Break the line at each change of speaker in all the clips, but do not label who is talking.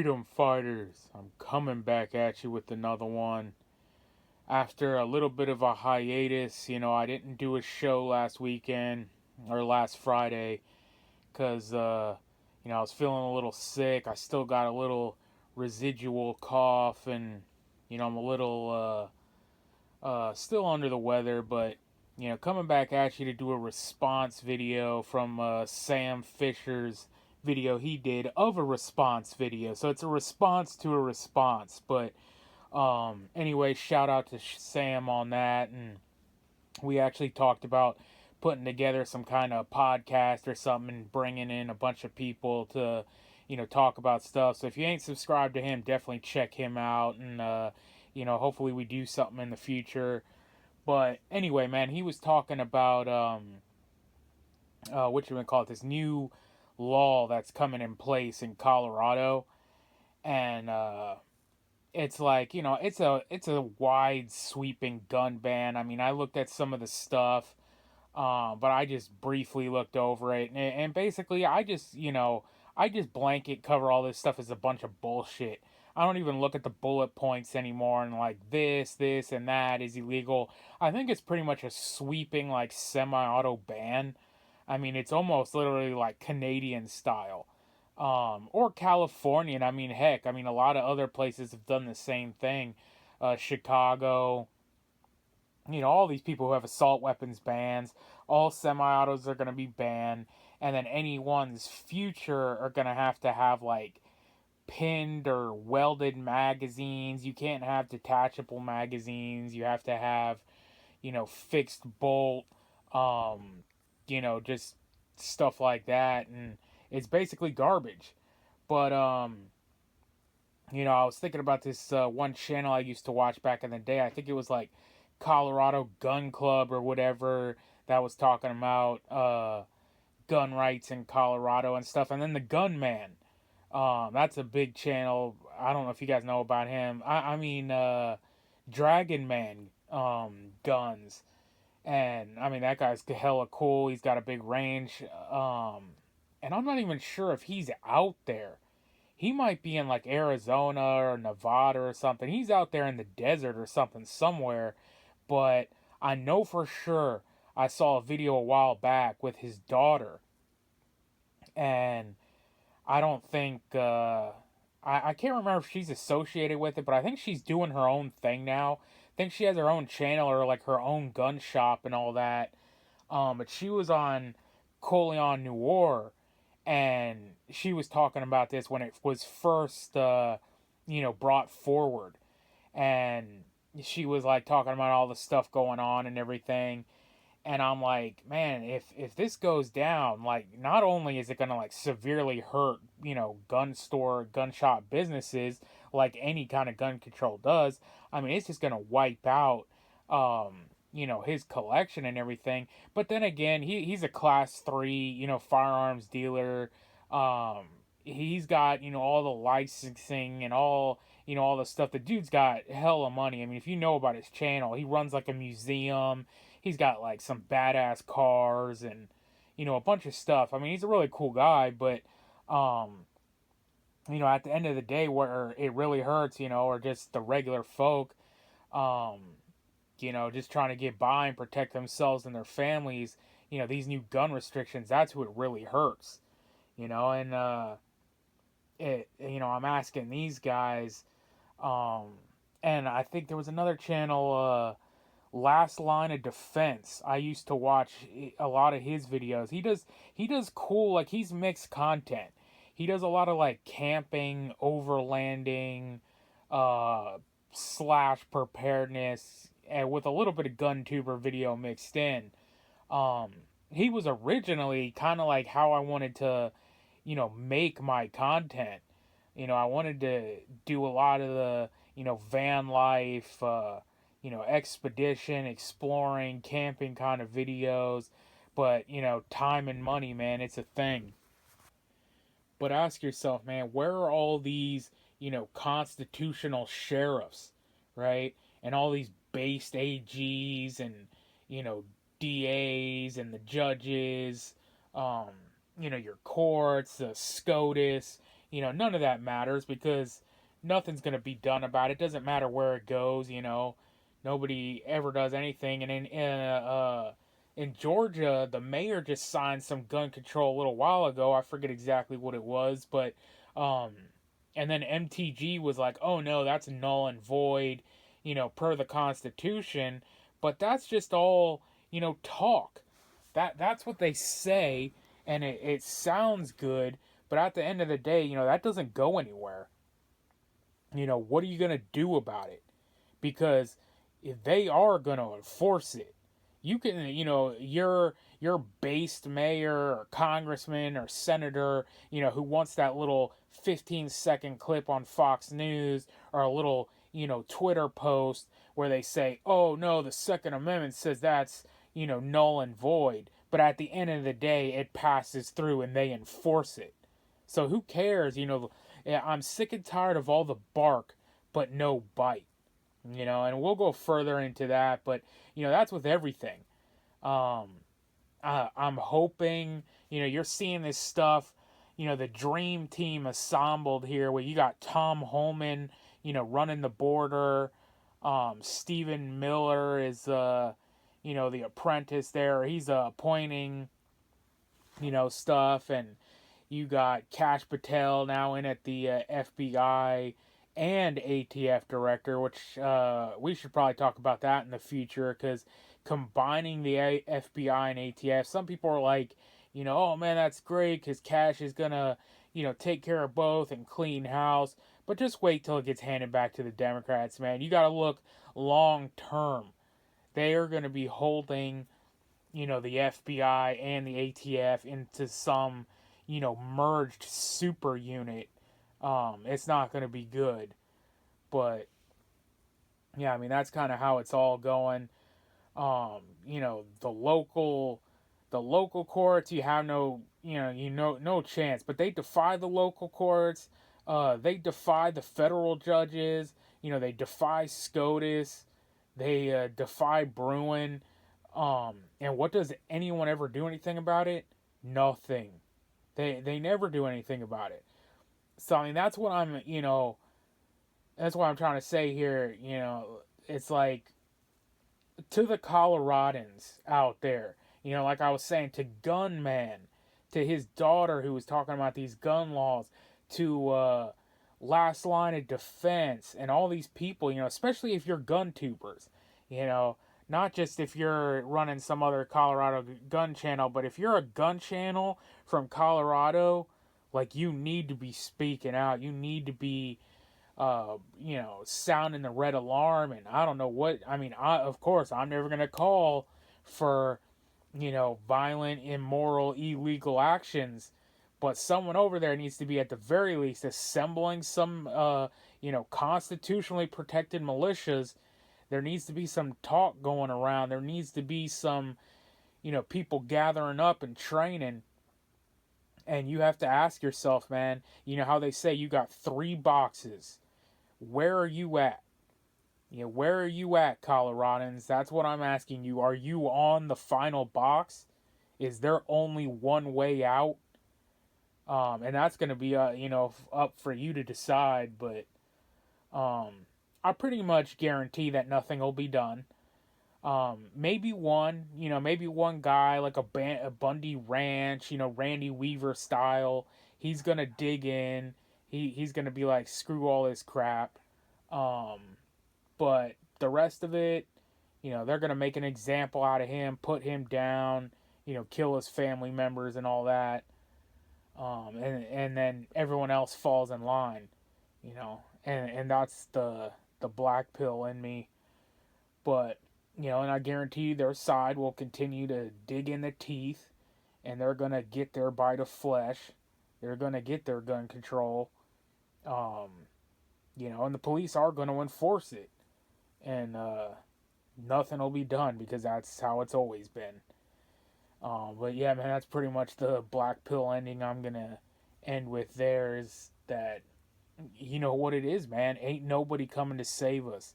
Freedom Fighters, I'm coming back at you with another one. After a little bit of a hiatus, I didn't do a show last weekend or last Friday because, I was feeling a little sick. I still got a little residual cough and, I'm a little, still under the weather, but, coming back at you to do a response video from Sam Fisher's video he did of a response video. So it's a response to a response. But anyway, shout out to Sam on that. And we actually talked about putting together some kind of podcast or something and bringing in a bunch of people to, talk about stuff. So if you ain't subscribed to him, definitely check him out. And, hopefully we do something in the future. But anyway, man, he was talking about what you would call it, this new law that's coming in place in Colorado, and it's like it's a wide sweeping gun ban. I mean, I looked at some of the stuff, but I just briefly looked over it, and basically, I just blanket cover all this stuff as a bunch of bullshit. I don't even look at the bullet points anymore and like this, and that is illegal. I think it's pretty much a sweeping like semi-auto ban. I mean, it's almost literally like Canadian style. Or Californian. I mean, heck, a lot of other places have done the same thing. Chicago, all these people who have assault weapons bans, all semi-autos are going to be banned, and then anyone's future are going to have like pinned or welded magazines. You can't have detachable magazines. You have to have, fixed bolt, just stuff like that, and it's basically garbage. But I was thinking about this one channel I used to watch back in the day. I think it was like Colorado Gun Club or whatever that was talking about gun rights in Colorado and stuff. And then the Gunman, that's a big channel. I don't know if you guys know about him. Dragon Man guns. And I mean, that guy's hella cool. He's got a big range. And I'm not even sure if he's out there. He might be in like Arizona or Nevada or something. He's out there in the desert or something somewhere. But I know for sure I saw a video a while back with his daughter. And I don't think I can't remember if she's associated with it, but I think she's doing her own thing now. I think she has her own channel or like her own gun shop and all that. But she was on Coleon Noir, and she was talking about this when it was first, brought forward, and she was like talking about all the stuff going on and everything. And I'm like, man, if this goes down, like, not only is it gonna like severely hurt, gun shop businesses, like any kind of gun control does. I mean, it's just gonna wipe out, his collection and everything. But then again, he's a class 3, firearms dealer. Um, he's got all the licensing and all the stuff. The dude's got hella money. I mean, if you know about his channel, he runs like a museum. He's got like some badass cars and a bunch of stuff. I mean, he's a really cool guy, but at the end of the day, where it really hurts, or just the regular folk, um, just trying to get by and protect themselves and their families, these new gun restrictions, that's who it really hurts, and I'm asking these guys, um, and I think there was another channel, Last Line of Defense. I used to watch a lot of his videos. He does cool, like, he's mixed content. He does a lot of like camping, overlanding, slash preparedness, and with a little bit of gun tuber video mixed in. Um, he was originally kind of like how I wanted to, make my content. I wanted to do a lot of the, van life, expedition, exploring, camping kind of videos. But, time and money, man, it's a thing. But ask yourself, man, where are all these, constitutional sheriffs, right? And all these based AGs and, you know, DAs and the judges, um, your courts, the SCOTUS, none of that matters because nothing's going to be done about it. It doesn't matter where it goes, nobody ever does anything. And in Georgia, the mayor just signed some gun control a little while ago. I forget exactly what it was, but um, and then MTG was like, "Oh no, that's null and void, per the Constitution." But that's just all, talk. That's what they say, and it sounds good. But at the end of the day, that doesn't go anywhere. What are you gonna do about it? Because if they are gonna enforce it, you can, your based mayor or congressman or senator, who wants that little 15-second clip on Fox News or a little, Twitter post where they say, "Oh no, the Second Amendment says that's, null and void." But at the end of the day, it passes through and they enforce it. So who cares? I'm sick and tired of all the bark but no bite. And we'll go further into that, but that's with everything. Um, I'm hoping, you're seeing this stuff, the dream team assembled here where you got Tom Holman, running the border. Stephen Miller is, the apprentice there. He's appointing, stuff, and you got Kash Patel now in at the FBI and ATF director, which we should probably talk about that in the future because combining the FBI and ATF, some people are like, oh man, that's great because Kash is going to, take care of both and clean house. But just wait till it gets handed back to the Democrats, man. You got to look long term. They are going to be holding, the FBI and the ATF into some, merged super unit. It's not going to be good. But, yeah, I mean, that's kind of how it's all going. The local courts, you have no chance. But they defy the local courts. They defy the federal judges. They defy SCOTUS. They defy Bruin. And what does anyone ever do anything about it? Nothing. They never do anything about it. So I mean that's what I'm trying to say here. It's like to the Coloradans out there. Like I was saying, to Gunman, to his daughter who was talking about these gun laws, to Last Line of Defense, and all these people. Especially if you're gun tubers. Not just if you're running some other Colorado gun channel, but if you're a gun channel from Colorado, like you need to be speaking out. You need to be, sounding the red alarm. And I don't know what, I mean, of course, I'm never going to call for, violent, immoral, illegal actions. But someone over there needs to be at the very least assembling some, constitutionally protected militias. There needs to be some talk going around. There needs to be some, people gathering up and training. And you have to ask yourself, man, how they say you got 3 boxes. Where are you at? Where are you at, Coloradans? That's what I'm asking you. Are you on the final box? Is there only one way out? And that's going to be, up for you to decide. But I pretty much guarantee that nothing will be done. Maybe one guy like a Bundy Ranch, Randy Weaver style. He's gonna dig in. He's gonna be like, screw all this crap. But the rest of it, they're gonna make an example out of him, put him down, kill his family members and all that. And then everyone else falls in line, and that's the black pill in me. But, and I guarantee you their side will continue to dig in the teeth, and they're going to get their bite of flesh. They're going to get their gun control. And the police are going to enforce it. And nothing will be done because that's how it's always been. But yeah, man, that's pretty much the black pill ending I'm going to end with there is that, what it is, man. Ain't nobody coming to save us.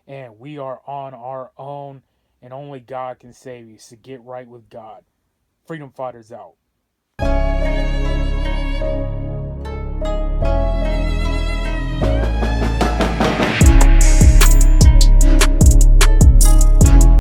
And we are on our own, and only God can save you. So get right with God. Freedom Fighters out.